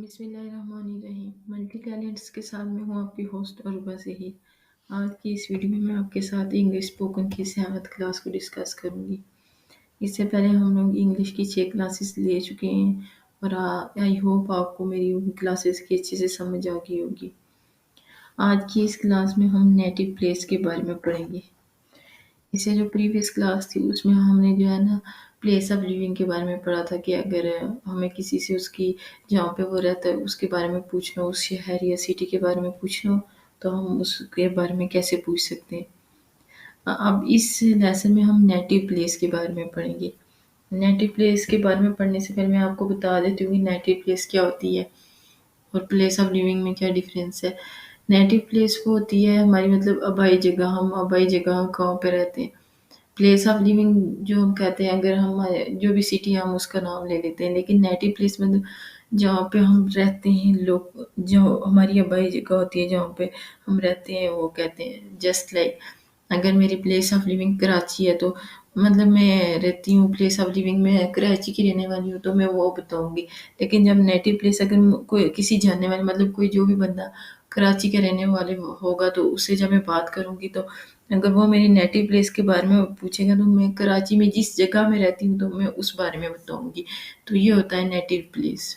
बिस्मिल्लाहिर्रहमानिर्रहीम। Multi talents के साथ मैं हूँ आपकी होस्ट अरूबा ज़हीर। आज की इस वीडियो में मैं आपके साथ इंग्लिश स्पोकन की 7th क्लास को डिस्कस करूँगी। इससे पहले हम लोग इंग्लिश की 6 क्लासेस ले चुके हैं और आई होप आपको मेरी उन क्लासेस की अच्छे से समझ आ गई होगी। आज की इस क्लास में हम नेटिव प्लेस के बारे में पढ़ेंगे। इससे जो प्रीवियस क्लास थी उसमें हमने जो है ना प्लेस ऑफ लिविंग के बारे में पढ़ा था कि अगर हमें किसी से उसकी जहाँ पे वो रहता है उसके बारे में पूछना हो, उस शहर या सिटी के बारे में पूछना हो तो हम उसके बारे में कैसे पूछ सकते हैं। अब इस लेसन में हम नेटिव प्लेस के बारे में पढ़ेंगे। नेटिव प्लेस के बारे में पढ़ने से पहले मैं आपको बता देती हूँ कि नेटिव प्लेस क्या होती है और प्लेस ऑफ लिविंग में क्या डिफरेंस है। नेटिव प्लेस वो होती है हमारी मतलब आबाई जगह, हम आबाई जगह गाँव पे रहते हैं। प्लेस ऑफ लिविंग जो हम कहते हैं, अगर हम जो भी सिटी है हम उसका नाम ले लेते हैं, लेकिन नेटिव प्लेस मतलब जहाँ पे हम रहते हैं, लोग जो हमारी आबाई जगह होती है जहाँ पे हम रहते हैं वो कहते हैं। जस्ट लाइक अगर मेरी प्लेस ऑफ लिविंग कराची है तो मतलब मैं रहती हूँ प्लेस ऑफ लिविंग में कराची की रहने वाली हूँ तो मैं वो बताऊंगी। लेकिन जब नेटिव प्लेस अगर कोई किसी जानने वाले मतलब कोई जो भी बंदा कराची के रहने वाले होगा तो उससे जब मैं बात करूंगी तो अगर वो मेरी नेटिव प्लेस के बारे में पूछेगा तो मैं कराची में जिस जगह में रहती हूँ तो मैं उस बारे में बताऊंगी। तो ये होता है नेटिव प्लेस।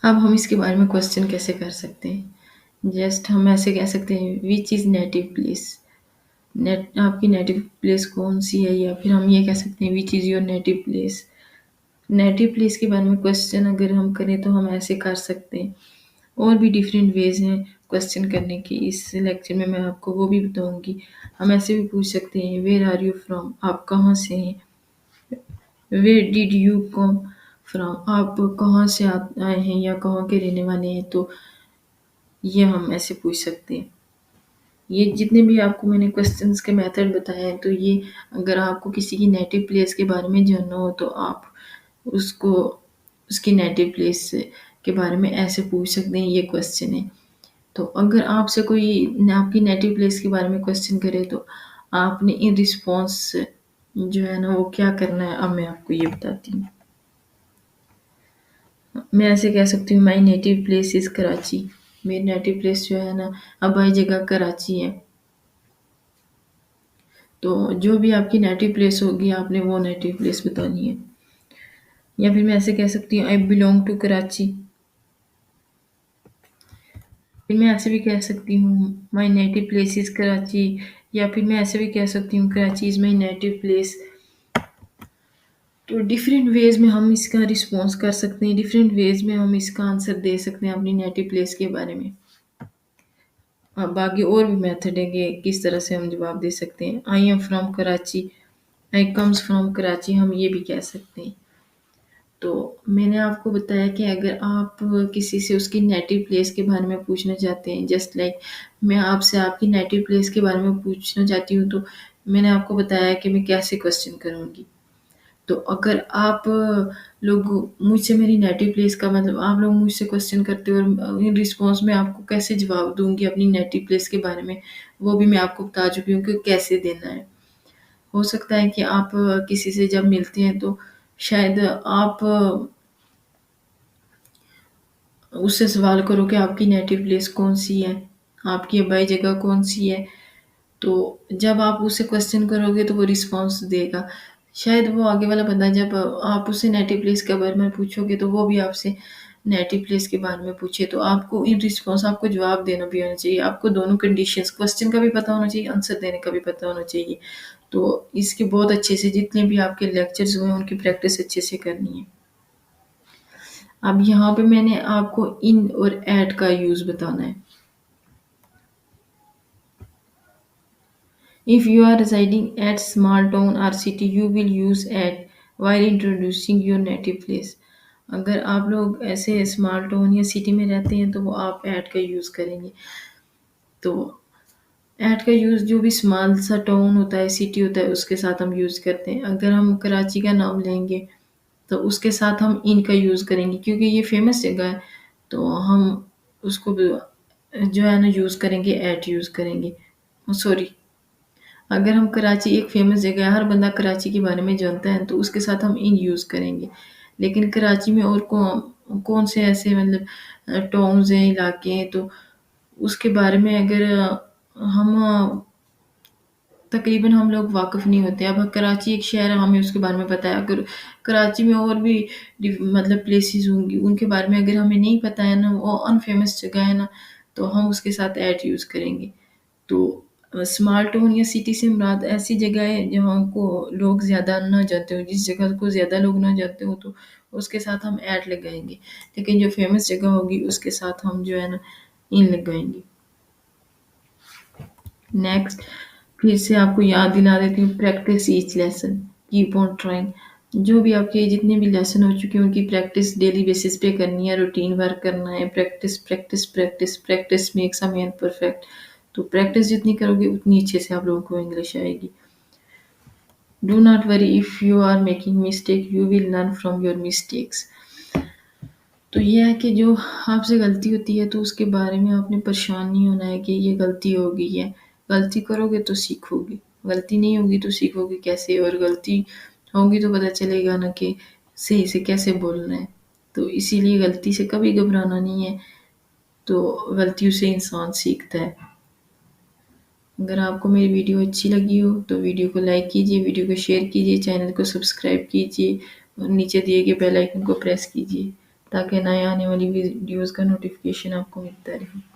अब हम इसके बारे में क्वेश्चन कैसे कर सकते हैं। जस्ट हम ऐसे कह सकते हैं विच इज़ नेटिव प्लेस। आपकी नेटिव प्लेस कौन सी है, या फिर हम ये कह सकते हैं which is your native place. Native place के बारे में क्वेश्चन अगर हम करें तो हम ऐसे कर सकते हैं। और भी डिफरेंट वेज हैं क्वेश्चन करने की, इस लेक्चर में मैं आपको वो भी बताऊंगी। हम ऐसे भी पूछ सकते हैं वेयर आर यू फ्रॉम, आप कहाँ से हैं। Where did you come from, आप कहाँ से आए हैं या कहाँ के रहने वाले हैं। तो ये हम ऐसे पूछ सकते हैं। ये जितने भी आपको मैंने क्वेश्चंस के मेथड बताए हैं तो ये अगर आपको किसी की नेटिव प्लेस के बारे में जानना हो तो आप उसको उसकी नेटिव प्लेस के बारे में ऐसे पूछ सकते हैं। ये क्वेश्चन है। तो अगर आपसे कोई आपकी नेटिव प्लेस के बारे में क्वेश्चन करे तो आपने इन रिस्पॉन्स जो है ना वो क्या करना है, अब मैं आपको ये बताती हूँ। मैं ऐसे कह सकती हूँ my native place is Karachi. मेरी नेटिव प्लेस जो है ना आबाई जगह कराची है। तो जो भी आपकी नेटिव प्लेस होगी आपने वो नेटिव प्लेस बतानी है। या फिर मैं ऐसे कह सकती हूँ आई बिलोंग टू कराची। फिर मैं ऐसे भी कह सकती हूँ my native place is Karachi, या फिर मैं ऐसे भी कह सकती हूँ Karachi is my native place. तो डिफरेंट वेज में हम इसका रिस्पॉन्स कर सकते हैं, डिफरेंट वेज में हम इसका आंसर दे सकते हैं अपनी नेटिव प्लेस के बारे में। बाकी और भी मेथड है कि किस तरह से हम जवाब दे सकते हैं। I am from Karachi, I comes from Karachi, हम ये भी कह सकते हैं। तो मैंने आपको बताया कि अगर आप किसी से उसकी नेटिव प्लेस के बारे में पूछना चाहते हैं, जस्ट लाइक मैं आपसे आपकी नेटिव प्लेस के बारे में पूछना चाहती हूँ तो मैंने आपको बताया कि मैं कैसे क्वेश्चन करूँगी। तो अगर आप लोग मुझसे मेरी नेटिव प्लेस का मतलब आप लोग मुझसे क्वेश्चन करते हो और इन रिस्पॉन्स में आपको कैसे जवाब दूंगी अपनी नेटिव प्लेस के बारे में, वो भी मैं आपको बता चुकी हूँ कि कैसे देना है। हो सकता है कि आप किसी से जब मिलते हैं तो शायद आप उससे सवाल करो कि आपकी नेटिव प्लेस कौन सी है, आपकी आबाई जगह कौन सी है। तो जब आप उससे क्वेश्चन करोगे तो वो रिस्पॉन्स देगा। शायद वो आगे वाला बंदा जब आप उससे नेटिव प्लेस के बारे में पूछोगे तो वो भी आपसे नेटिव प्लेस के बारे में पूछे, तो आपको इन रिस्पॉन्स आपको जवाब देना भी आना चाहिए। आपको दोनों कंडीशंस, क्वेश्चन का भी पता होना चाहिए, आंसर देने का भी पता होना चाहिए। तो इसके बहुत अच्छे से जितने भी आपके लेक्चर्स हुए उनकी प्रैक्टिस अच्छे से करनी है। अब यहाँ पे मैंने आपको इन और एट का यूज़ बताना है। If you are residing at small town or city, you will use at while introducing your native place. अगर आप लोग ऐसे स्मॉल टाउन या सिटी में रहते हैं तो वो आप ऐट का यूज़ करेंगे। तो ऐट का यूज़ जो भी स्मॉल सा टाउन होता है, सिटी होता है, उसके साथ हम यूज़ करते हैं। अगर हम कराची का नाम लेंगे तो उसके साथ हम इन का यूज़ करेंगे क्योंकि ये फेमस जगह है। तो हम उसको जो है ना यूज़ करेंगे, ऐट यूज़ करेंगे। सॉरी, अगर हम कराची एक फेमस जगह है, हर बंदा कराची के बारे में जानता है तो उसके साथ हम इन यूज़ करेंगे। लेकिन कराची में और कौन से ऐसे मतलब टाउन्स हैं, इलाके हैं, तो उसके बारे में अगर हम तकरीबन हम लोग वाकिफ़ नहीं होते। अब कराची एक शहर है, हमें उसके बारे में पता है। अगर कराची में और भी मतलब प्लेसेस होंगी, उनके बारे में अगर हमें नहीं पता है ना, वो अनफेमस जगह है ना, तो हम उसके साथ ऐट यूज़ करेंगे। तो स्मॉल टाउन या सिटी से मुराद ऐसी जगह है जहाँ को लोग ज़्यादा ना जाते हो, जिस जगह को ज़्यादा लोग ना जाते हो, तो उसके साथ हम ऐड लगाएंगे। लेकिन जो फेमस जगह होगी उसके साथ हम जो है ना इन लगाएंगे। नेक्स्ट, फिर से आपको याद दिला देती हूँ, practice each lesson, keep on trying. जो भी आपके जितने भी लेसन हो चुके हैं उनकी प्रैक्टिस डेली बेसिस पे करनी है, रूटीन वर्क करना है। Practice practice practice practice makes a man perfect. तो प्रैक्टिस जितनी करोगे उतनी अच्छे से आप लोगों को इंग्लिश आएगी। Do not worry if you are making mistake, you will learn from your mistakes. तो ये है कि जो आपसे गलती होती है तो उसके बारे में आपने परेशान नहीं होना है कि ये गलती हो गई है। गलती करोगे तो सीखोगे, गलती नहीं होगी तो सीखोगे कैसे, और गलती होगी तो पता चलेगा ना कि सही से कैसे बोलना है। तो इसीलिए गलती से कभी घबराना नहीं है, तो गलतियों से इंसान सीखता है। अगर आपको मेरी वीडियो अच्छी लगी हो तो वीडियो को लाइक कीजिए, वीडियो को शेयर कीजिए, चैनल को सब्सक्राइब कीजिए और नीचे दिए गए बेल आइकन को प्रेस कीजिए ताकि नए आने वाली वीडियोज़ का नोटिफिकेशन आपको मिलता रहे।